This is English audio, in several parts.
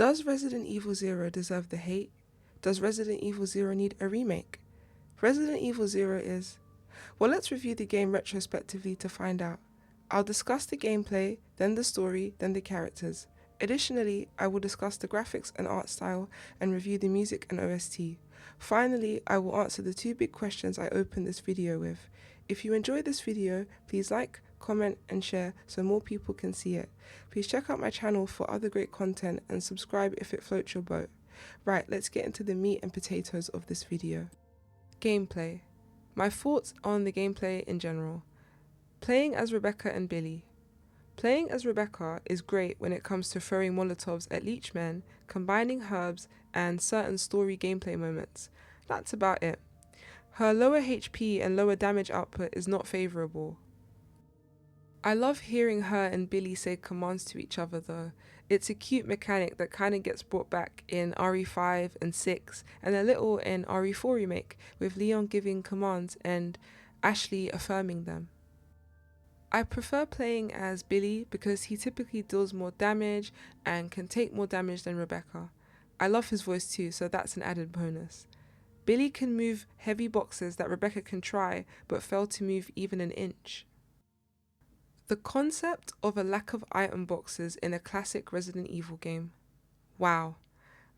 Does Resident Evil Zero deserve the hate? Does Resident Evil Zero need a remake? Resident Evil Zero is... Well, let's review the game retrospectively to find out. I'll discuss the gameplay, then the story, then the characters. Additionally, I will discuss the graphics and art style and review the music and OST. Finally, I will answer the two big questions I opened this video with. If you enjoyed this video, please like, comment and share so more people can see it. Please check out my channel for other great content and subscribe if it floats your boat. Right, let's get into the meat and potatoes of this video. Gameplay. My thoughts on the gameplay in general. Playing as Rebecca and Billy. Playing as Rebecca is great when it comes to throwing molotovs at leechmen, combining herbs and certain story gameplay moments. That's about it. Her lower HP and lower damage output is not favourable. I love hearing her and Billy say commands to each other though. It's a cute mechanic that kind of gets brought back in RE5 and 6 and a little in RE4 Remake, with Leon giving commands and Ashley affirming them. I prefer playing as Billy because he typically deals more damage and can take more damage than Rebecca. I love his voice too, so that's an added bonus. Billy can move heavy boxes that Rebecca can try but fail to move even an inch. The concept of a lack of item boxes in a classic Resident Evil game. Wow.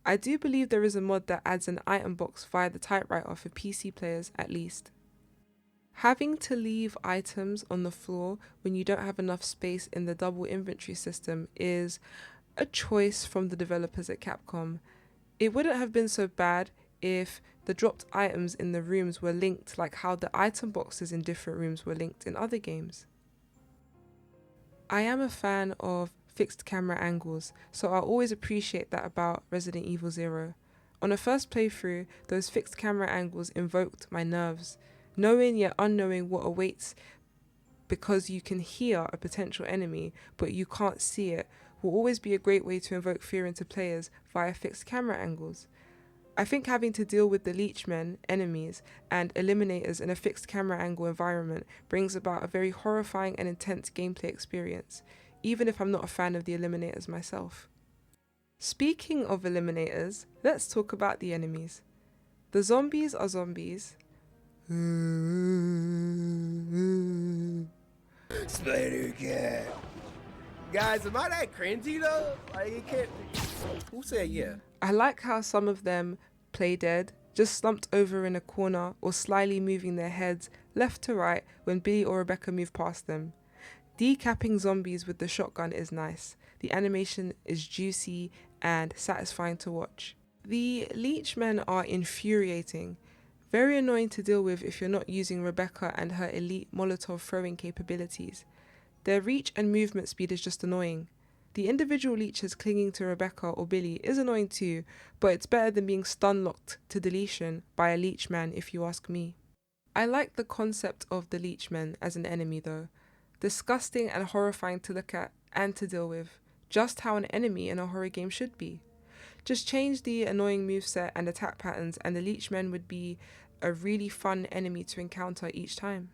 I do believe there is a mod that adds an item box via the typewriter for PC players at least. Having to leave items on the floor when you don't have enough space in the double inventory system is a choice from the developers at Capcom. It wouldn't have been so bad if the dropped items in the rooms were linked like how the item boxes in different rooms were linked in other games. I am a fan of fixed camera angles, so I always appreciate that about Resident Evil Zero. On a first playthrough, those fixed camera angles invoked my nerves. Knowing yet unknowing what awaits because you can hear a potential enemy but you can't see it will always be a great way to invoke fear into players via fixed camera angles. I think having to deal with the leechmen, enemies, and eliminators in a fixed camera angle environment brings about a very horrifying and intense gameplay experience, even if I'm not a fan of the eliminators myself. Speaking of eliminators, let's talk about the enemies. The zombies are zombies. Spider-Cat. Guys, am I that cringy though? Like, it can't. Who said yeah? I like how some of them play dead, just slumped over in a corner or slyly moving their heads left to right when Billy or Rebecca move past them. Decapping zombies with the shotgun is nice. The animation is juicy and satisfying to watch. The leechmen are infuriating. Very annoying to deal with if you're not using Rebecca and her elite Molotov throwing capabilities. Their reach and movement speed is just annoying. The individual leeches clinging to Rebecca or Billy is annoying too, but it's better than being stun locked to deletion by a leechman if you ask me. I like the concept of the leechmen as an enemy though. Disgusting and horrifying to look at and to deal with. Just how an enemy in a horror game should be. Just change the annoying moveset and attack patterns and the leechmen would be a really fun enemy to encounter each time.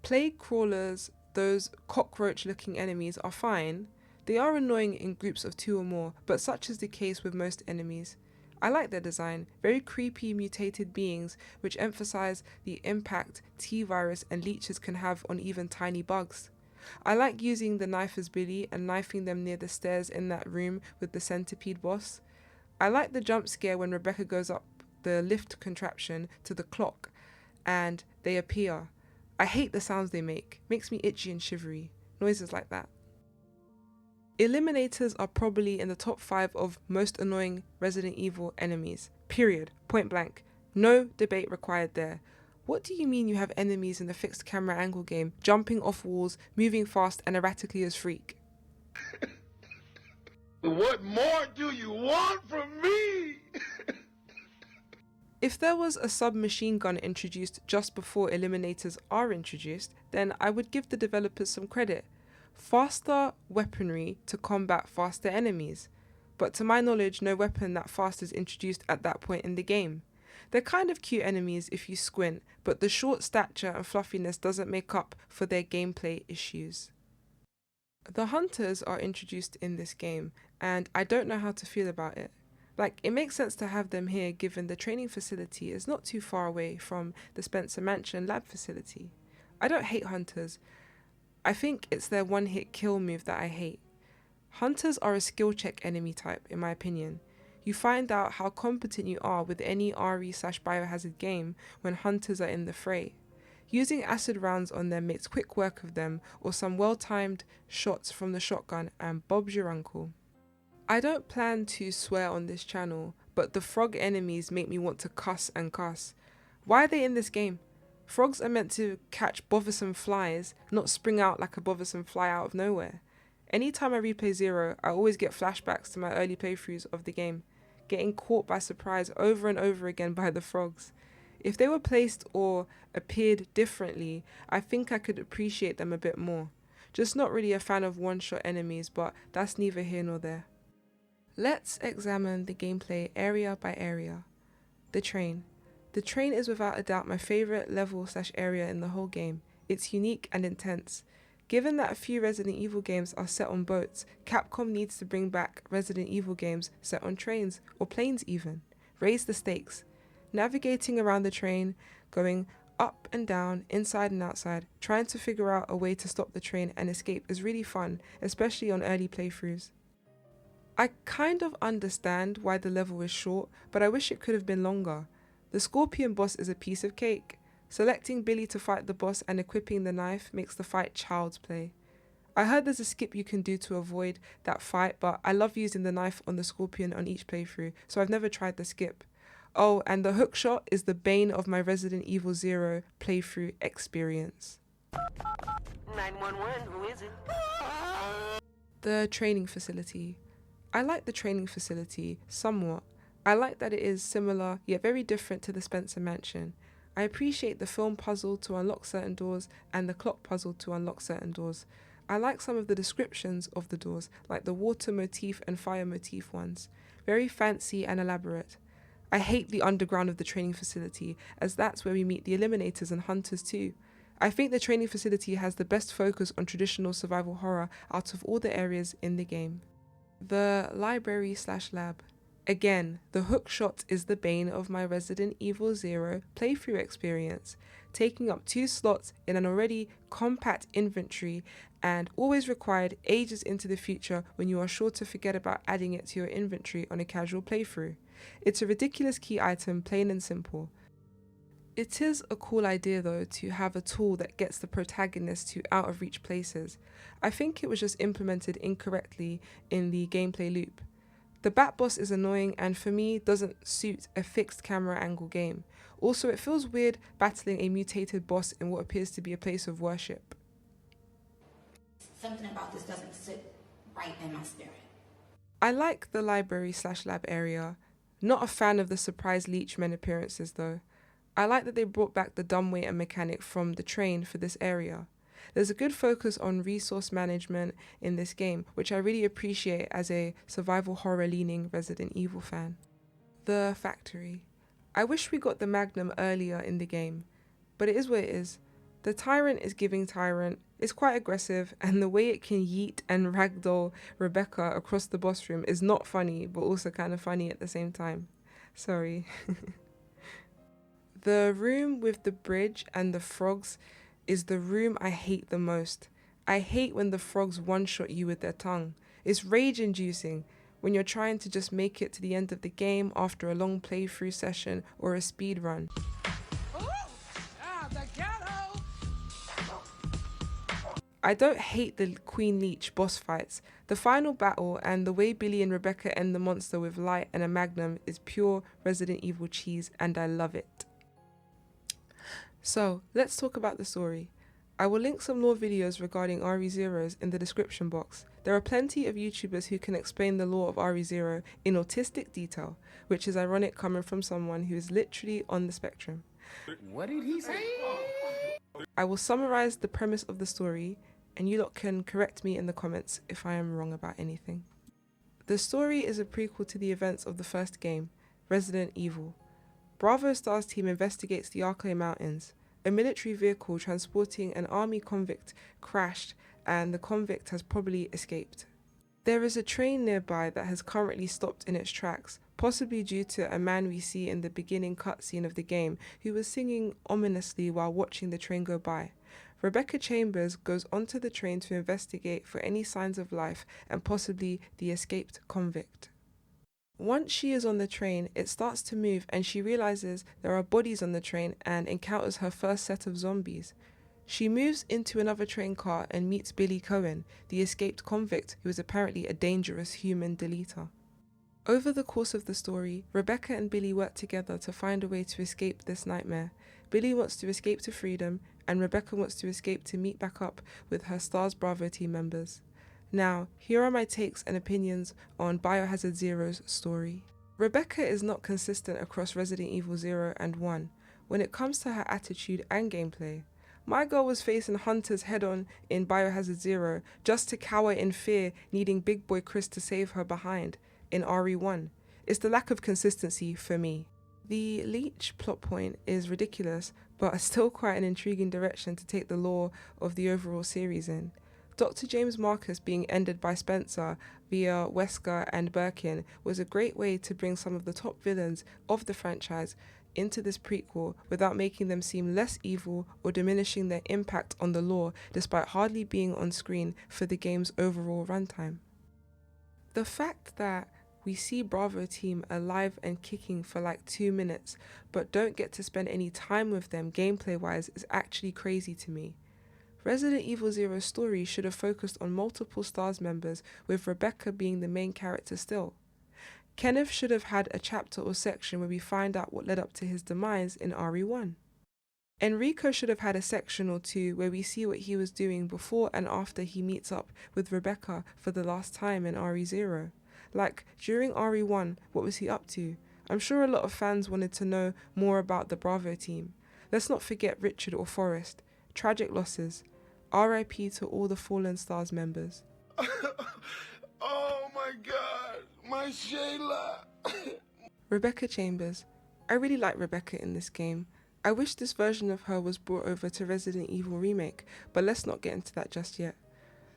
Plague crawlers, those cockroach looking enemies, are fine. They are annoying in groups of 2 or more, but such is the case with most enemies. I like their design, very creepy mutated beings which emphasize the impact T-virus and leeches can have on even tiny bugs. I like using the knife as Billy and knifing them near the stairs in that room with the centipede boss. I like the jump scare when Rebecca goes up the lift contraption to the clock and they appear. I hate the sounds they make. Makes me itchy and shivery. Noises like that. Eliminators are probably in the top 5 of most annoying Resident Evil enemies. Period. Point blank. No debate required there. What do you mean you have enemies in the fixed camera angle game jumping off walls, moving fast and erratically as freak? What more do you want from me? If there was a submachine gun introduced just before eliminators are introduced, then I would give the developers some credit. Faster weaponry to combat faster enemies. But to my knowledge, no weapon that fast is introduced at that point in the game. They're kind of cute enemies if you squint, but the short stature and fluffiness doesn't make up for their gameplay issues. The hunters are introduced in this game, and I don't know how to feel about it. Like, it makes sense to have them here given the training facility is not too far away from the Spencer Mansion lab facility. I don't hate hunters. I think it's their one-hit kill move that I hate. Hunters are a skill check enemy type, in my opinion. You find out how competent you are with any RE/biohazard game when hunters are in the fray. Using acid rounds on them makes quick work of them, or some well-timed shots from the shotgun, and Bob's your uncle. I don't plan to swear on this channel, but the frog enemies make me want to cuss and cuss. Why are they in this game? Frogs are meant to catch bothersome flies, not spring out like a bothersome fly out of nowhere. Anytime I replay Zero, I always get flashbacks to my early playthroughs of the game, getting caught by surprise over and over again by the frogs. If they were placed or appeared differently, I think I could appreciate them a bit more. Just not really a fan of one-shot enemies, but that's neither here nor there. Let's examine the gameplay area by area. The train. The train is without a doubt my favourite level/area in the whole game. It's unique and intense. Given that a few Resident Evil games are set on boats, Capcom needs to bring back Resident Evil games set on trains, or planes even. Raise the stakes. Navigating around the train, going up and down, inside and outside, trying to figure out a way to stop the train and escape is really fun, especially on early playthroughs. I kind of understand why the level is short, but I wish it could have been longer. The Scorpion boss is a piece of cake. Selecting Billy to fight the boss and equipping the knife makes the fight child's play. I heard there's a skip you can do to avoid that fight, but I love using the knife on the Scorpion on each playthrough, so I've never tried the skip. Oh, and the hook shot is the bane of my Resident Evil Zero playthrough experience. 911, who is it? The training facility. I like the training facility somewhat. I like that it is similar yet very different to the Spencer Mansion. I appreciate the film puzzle to unlock certain doors and the clock puzzle to unlock certain doors. I like some of the descriptions of the doors, like the water motif and fire motif ones. Very fancy and elaborate. I hate the underground of the training facility, as that's where we meet the Eliminators and Hunters too. I think the training facility has the best focus on traditional survival horror out of all the areas in the game. The library/lab. Again, the hook shot is the bane of my Resident Evil Zero playthrough experience, taking up 2 slots in an already compact inventory and always required ages into the future when you are sure to forget about adding it to your inventory on a casual playthrough. It's a ridiculous key item, plain and simple. It is a cool idea though to have a tool that gets the protagonist to out of reach places. I think it was just implemented incorrectly in the gameplay loop. The bat boss is annoying and for me doesn't suit a fixed camera angle game. Also, it feels weird battling a mutated boss in what appears to be a place of worship. Something about this doesn't sit right in my spirit. I like the library/lab area. Not a fan of the surprise Leechmen appearances though. I like that they brought back the dumbwaiter mechanic from the train for this area. There's a good focus on resource management in this game, which I really appreciate as a survival horror leaning Resident Evil fan. The factory. I wish we got the Magnum earlier in the game, but it is what it is. The Tyrant is giving Tyrant, it's quite aggressive, and the way it can yeet and ragdoll Rebecca across the boss room is not funny, but also kind of funny at the same time. Sorry. The room with the bridge and the frogs is the room I hate the most. I hate when the frogs one-shot you with their tongue. It's rage-inducing when you're trying to just make it to the end of the game after a long playthrough session or a speed run. I don't hate the Queen Leech boss fights. The final battle and the way Billy and Rebecca end the monster with light and a magnum is pure Resident Evil cheese and I love it. So, let's talk about the story. I will link some lore videos regarding RE0s in the description box. There are plenty of YouTubers who can explain the lore of RE0 in autistic detail, which is ironic coming from someone who is literally on the spectrum. What did he say? I will summarize the premise of the story, and you lot can correct me in the comments if I am wrong about anything. The story is a prequel to the events of the first game, Resident Evil. Bravo Star's team investigates the Arklay Mountains. A military vehicle transporting an army convict crashed and the convict has probably escaped. There is a train nearby that has currently stopped in its tracks, possibly due to a man we see in the beginning cutscene of the game who was singing ominously while watching the train go by. Rebeccachambers goes onto the train to investigate for any signs of life and possibly the escaped convict. Once she is on the train, it starts to move and she realizes there are bodies on the train and encounters her first set of zombies. She moves into another train car and meets Billy Cohen, the escaped convict who is apparently a dangerous human deleter. Over the course of the story, Rebecca and Billy work together to find a way to escape this nightmare. Billy wants to escape to freedom, and Rebecca wants to escape to meet back up with her Stars Bravo team members. Now, here are my takes and opinions on Biohazardzero's story. Rebecca is not consistent across Resident Evil 0 and 1 when it comes to her attitude and gameplay. My girl was facing hunters head-on in Biohazard 0 just to cower in fear, needing Big Boy Chris to save her behind in RE1. It's the lack of consistency for me. The leech plot point is ridiculous, but still quite an intriguing direction to take the lore of the overall series in. Dr. James Marcus being ended by Spencer via Wesker and Birkin was a great way to bring some of the top villains of the franchise into this prequel without making them seem less evil or diminishing their impact on the lore despite hardly being on screen for the game's overall runtime. The fact that we see Bravo team alive and kicking for like 2 minutes but don't get to spend any time with them gameplay wise is actually crazy to me. Resident Evil Zero's story should have focused on multiple Stars members, with Rebecca being the main character still. Kenneth should have had a chapter or section where we find out what led up to his demise in RE1. Enrico should have had a section or two where we see what he was doing before and after he meets up with Rebecca for the last time in RE0. Like, during RE1, what was he up to? I'm sure a lot of fans wanted to know more about the Bravo team. Let's not forget Richard or Forrest. Tragic losses. RIP to all the fallen Stars members. Oh my god, my Shayla. Rebeccachambers. I really like Rebecca in this game. I wish this version of her was brought over to Resident Evil Remake, but let's not get into that just yet.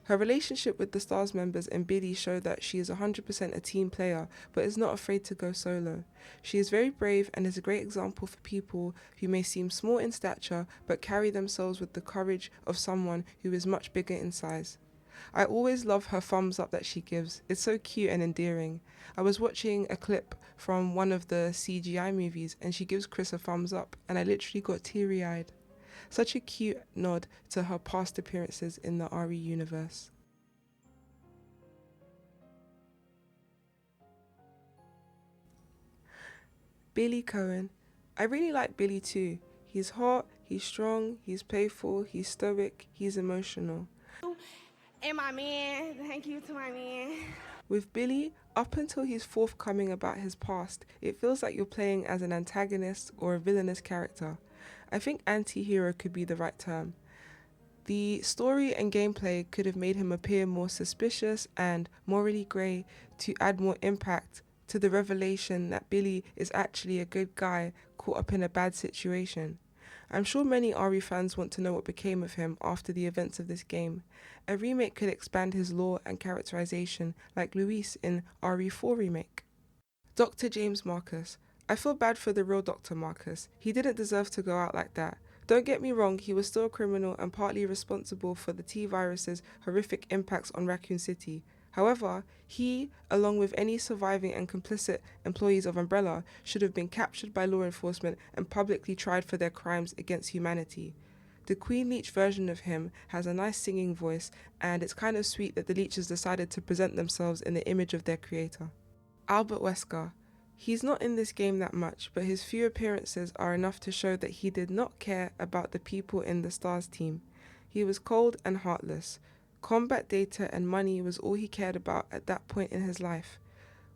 Her relationship with the Stars members and Billy show that she is 100% a team player, but is not afraid to go solo. She is very brave and is a great example for people who may seem small in stature, but carry themselves with the courage of someone who is much bigger in size. I always love her thumbs up that she gives. It's so cute and endearing. I was watching a clip from one of the CGI movies and she gives Chris a thumbs up and I literally got teary-eyed. Such a cute nod to her past appearances in the RE universe. Billy Cohen. I really like Billy too. He's hot, he's strong, he's playful, he's stoic, he's emotional. And my man, thank you to my man. With Billy, up until he's forthcoming about his past, it feels like you're playing as an antagonist or a villainous character. I think anti-hero could be the right term. The story and gameplay could have made him appear more suspicious and morally grey to add more impact to the revelation that Billy is actually a good guy caught up in a bad situation. I'm sure many RE fans want to know what became of him after the events of this game. A remake could expand his lore and characterization like Luis in RE4 Remake. Dr. James Marcus. I feel bad for the real Dr. Marcus. He didn't deserve to go out like that. Don't get me wrong, he was still a criminal and partly responsible for the T-Virus's horrific impacts on Raccoon City. However, he, along with any surviving and complicit employees of Umbrella, should have been captured by law enforcement and publicly tried for their crimes against humanity. The Queen Leech version of him has a nice singing voice, and it's kind of sweet that the Leeches decided to present themselves in the image of their creator. Albert Wesker. He's not in this game that much, but his few appearances are enough to show that he did not care about the people in the Stars team. He was cold and heartless. Combat data and money was all he cared about at that point in his life.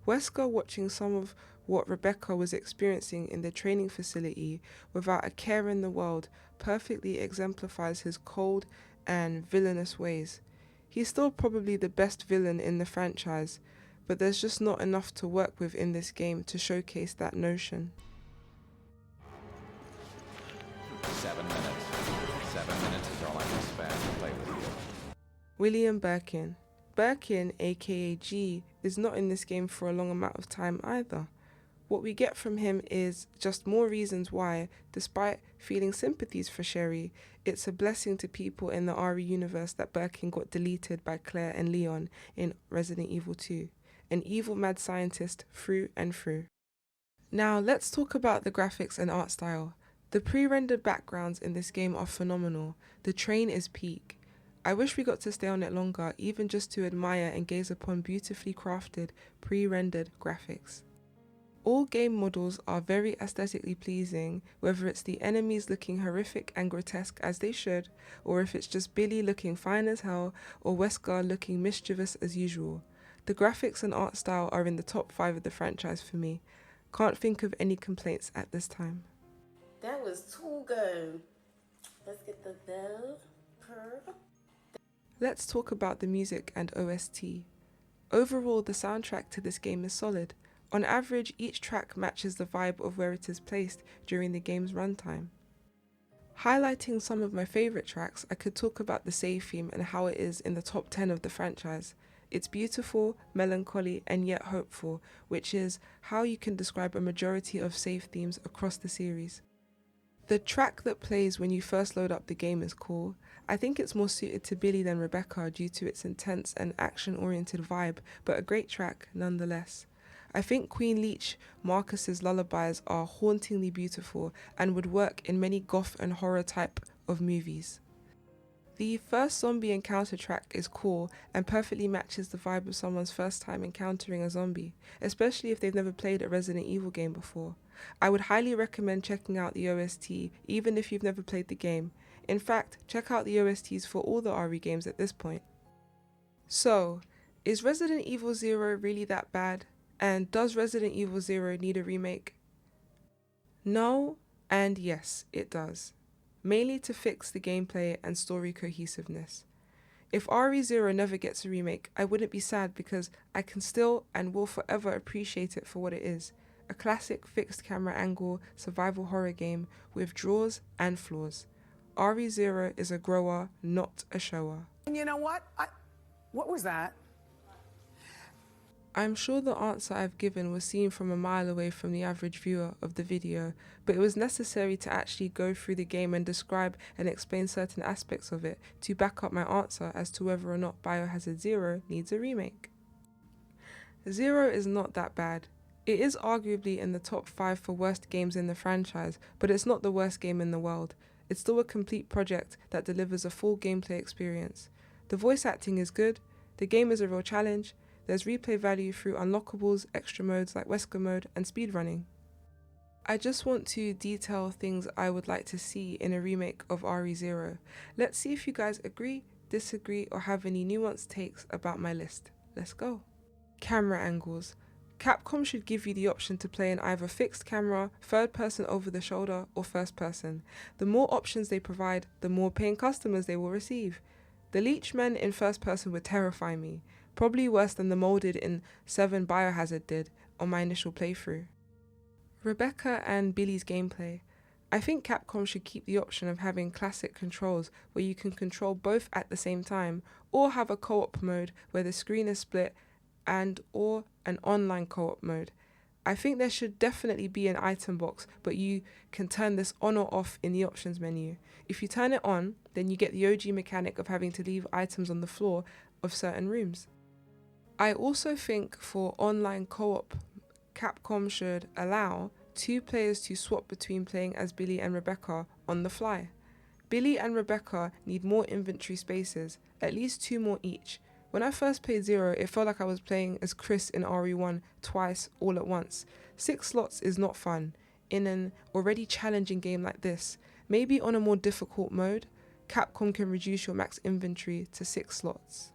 Wesker, watching some of what Rebecca was experiencing in the training facility without a care in the world, perfectly exemplifies his cold and villainous ways. He's still probably the best villain in the franchise, but there's just not enough to work with in this game to showcase that notion. 7 minutes. 7 minutes is all I can spend to play with you. William Birkin. Birkin, aka G, is not in this game for a long amount of time either. What we get from him is just more reasons why, despite feeling sympathies for Sherry, it's a blessing to people in the RE universe that Birkin got deleted by Claire and Leon in Resident Evil 2. An evil mad scientist through and through. Now let's talk about the graphics and art style. The pre-rendered backgrounds in this game are phenomenal. The train is peak. I wish we got to stay on it longer, even just to admire and gaze upon beautifully crafted, pre-rendered graphics. All game models are very aesthetically pleasing, whether it's the enemies looking horrific and grotesque as they should, or if it's just Billy looking fine as hell, or Wesker looking mischievous as usual. The graphics and art style are in the top 5 of the franchise for me. Can't think of any complaints at this time. That was too good. Let's get the bell per. Let's talk about the music and OST. Overall, the soundtrack to this game is solid. On average, each track matches the vibe of where it is placed during the game's runtime. Highlighting some of my favourite tracks, I could talk about the save theme and how it is in the top 10 of the franchise. It's beautiful, melancholy, and yet hopeful, which is how you can describe a majority of save themes across the series. The track that plays when you first load up the game is cool. I think it's more suited to Billy than Rebecca due to its intense and action-oriented vibe, but a great track nonetheless. I think Queen Leech Marcus's lullabies are hauntingly beautiful and would work in many goth and horror type of movies. The first zombie encounter track is cool and perfectly matches the vibe of someone's first time encountering a zombie, especially if they've never played a Resident Evil game before. I would highly recommend checking out the OST even if you've never played the game. In fact, check out the OSTs for all the RE games at this point. So, is Resident Evil 0 really that bad? And does Resident Evil 0 need a remake? No, and yes, it does. Mainly to fix the gameplay and story cohesiveness. If RE0 never gets a remake, I wouldn't be sad because I can still and will forever appreciate it for what it is. A classic fixed camera angle survival horror game with draws and flaws. RE0 is a grower, not a shower. And you know what? What was that? I'm sure the answer I've given was seen from a mile away from the average viewer of the video, but it was necessary to actually go through the game and describe and explain certain aspects of it to back up my answer as to whether or not Biohazardzero needs a remake. Zero is not that bad. It is arguably in the top 5 for worst games in the franchise, but it's not the worst game in the world. It's still a complete project that delivers a full gameplay experience. The voice acting is good, the game is a real challenge, there's replay value through unlockables, extra modes like Wesker mode and speedrunning. I just want to detail things I would like to see in a remake of RE0. Let's see if you guys agree, disagree, or have any nuanced takes about my list. Let's go. Camera angles. Capcom should give you the option to play in either fixed camera, third person over the shoulder, or first person. The more options they provide, the more paying customers they will receive. The leech men in first person would terrify me, probably worse than the molded in 7 Biohazard did on my initial playthrough. Rebecca and Billy's gameplay. I think Capcom should keep the option of having classic controls where you can control both at the same time, or have a co-op mode where the screen is split and or an online co-op mode. I think there should definitely be an item box, but you can turn this on or off in the options menu. If you turn it on, then you get the OG mechanic of having to leave items on the floor of certain rooms. I also think for online co-op, Capcom should allow 2 players to swap between playing as Billy and Rebecca on the fly. Billy and Rebecca need more inventory spaces, at least 2 more each. When I first played Zero, it felt like I was playing as Chris in RE1 twice all at once. 6 slots is not fun in an already challenging game like this. Maybe on a more difficult mode, Capcom can reduce your max inventory to 6 slots.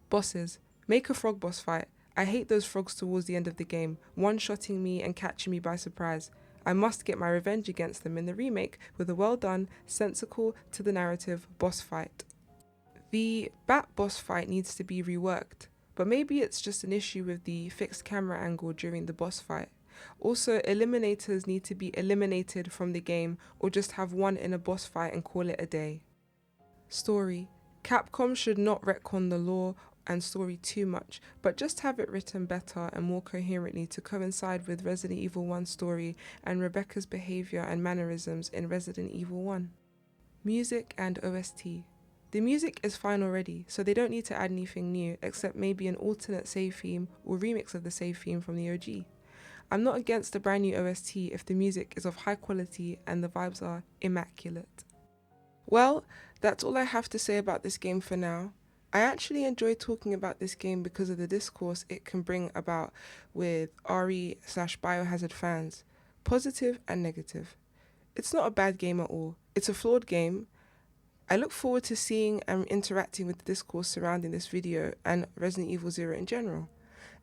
Bosses. Make a frog boss fight. I hate those frogs towards the end of the game, one-shotting me and catching me by surprise. I must get my revenge against them in the remake with a well-done, sensical to the narrative boss fight. The bat boss fight needs to be reworked, but maybe it's just an issue with the fixed camera angle during the boss fight. Also, eliminators need to be eliminated from the game or just have one in a boss fight and call it a day. Story. Capcom should not retcon the lore and story too much, but just have it written better and more coherently to coincide with Resident Evil 1's story and Rebecca's behaviour and mannerisms in Resident Evil 1. Music and OST. The music is fine already, so they don't need to add anything new except maybe an alternate save theme or remix of the save theme from the OG. I'm not against a brand new OST if the music is of high quality and the vibes are immaculate. Well, that's all I have to say about this game for now. I actually enjoy talking about this game because of the discourse it can bring about with RE/Biohazard fans, positive and negative. It's not a bad game at all. It's a flawed game. I look forward to seeing and interacting with the discourse surrounding this video and Resident Evil Zero in general.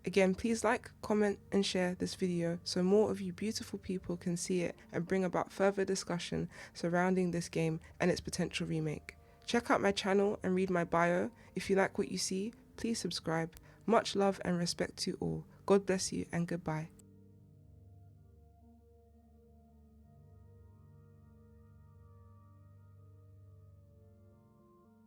Again, please like, comment and share this video so more of you beautiful people can see it and bring about further discussion surrounding this game and its potential remake. Check out my channel and read my bio. If you like what you see, please subscribe. Much love and respect to all. God bless you and goodbye.